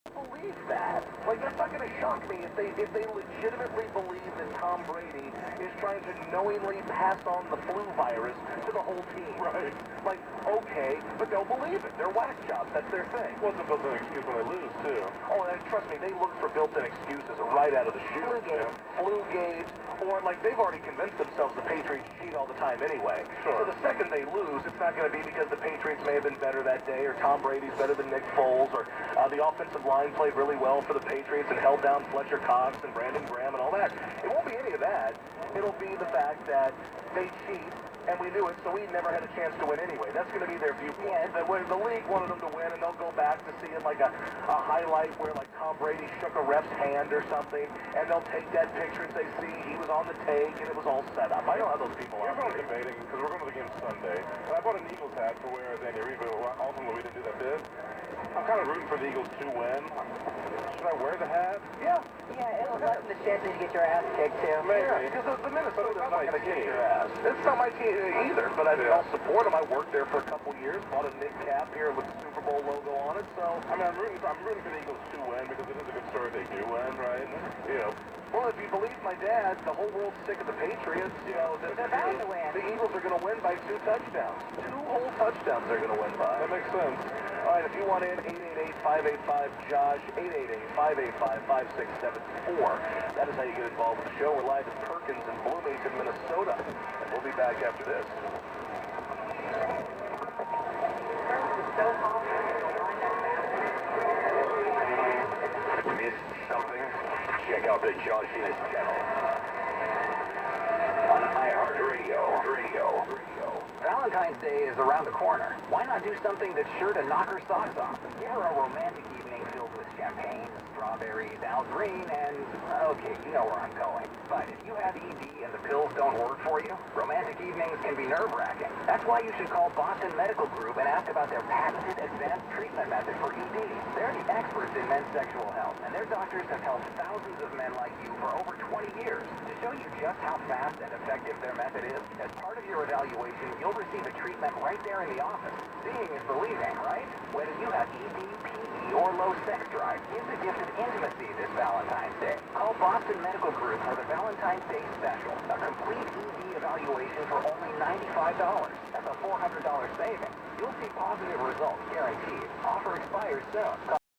Believe that. Like, that's not going to shock me if they legitimately believe that Tom Brady is trying to knowingly pass on the flu virus to the whole team. Right. Like, okay, but they'll believe it. They're whack jobs. That's their thing. What's a built-in excuse when they lose, too? Oh, and trust me, they look for built-in excuses right out of the chute. Flu games, or like they've already convinced themselves the Patriots cheat all the time anyway. Sure. So the second they lose, it's not going to be because the Patriots may have been better that day, or Tom Brady's better than Nick Foles, or the offensive line played really well for the Patriots and held down Fletcher Cox and Brandon Graham and all that. It won't be any of that. It'll be the fact that they cheat, and we knew it, so we never had a chance to win anyway. That's going to be their viewpoint. Yeah. That when the league wanted them to win, and they'll go back to see it like a highlight where like Tom Brady shook a ref's hand or something, and they'll take that picture and say, see, he was on the take, and it was all set up. I know how those people are. Everyone's debating, because we're going to the game Sunday, and I bought an Eagles hat to wear as Andy Reid, but ultimately we didn't do that bid. I'm kind of rooting for the Eagles to win. Should I wear the hat? Yeah. Yeah, it'll lessen the chances you get your ass kicked, too. Maybe. Because the Minnesota's not my going to kick team. your ass. It's not my team either, but I'll support them. I worked there for a couple years, bought a knit cap here with the Super Bowl logo on it, so... I mean, I'm rooting for the Eagles to win, because it is a good story if they do win, right? You know. Well, if you believe my dad, the whole world's sick of the Patriots. You know, They're bound to win. The Eagles are going to win by 2 touchdowns. 2 whole touchdowns they're going to win by. That makes sense. All right, if you want in, 888-585-JOSH, 888-585-5674. That is how you get involved with the show. We're live at Perkins in Bloomington, Minnesota. And we'll be back after this. Missed something? Check out the Josh Innes channel. On iHeartRadio. Valentine's Day is around the corner. Why not do something that's sure to knock her socks off? Give her a romantic evening filled with champagne, strawberries, Al Green, and... okay, you know where I'm going. But if you have ED and the pills don't work for you, romantic evenings can be nerve-wracking. That's why you should call Boston Medical Group and ask about their patented advanced treatment method for ED. They're the experts in men's sexual health, and their doctors have helped thousands of men like you for over 20 years. To show you just how fast and effective their method is, as part of your evaluation, you'll receive a treatment right there in the office. Seeing is believing, right? Whether you have ED, PE, or low sex drive, give the gift of intimacy this Valentine's Day. Call Boston Medical Group for the Valentine's Day special. A complete ED evaluation for only $95. That's a $400 saving. You'll see positive results guaranteed. Offer expires soon.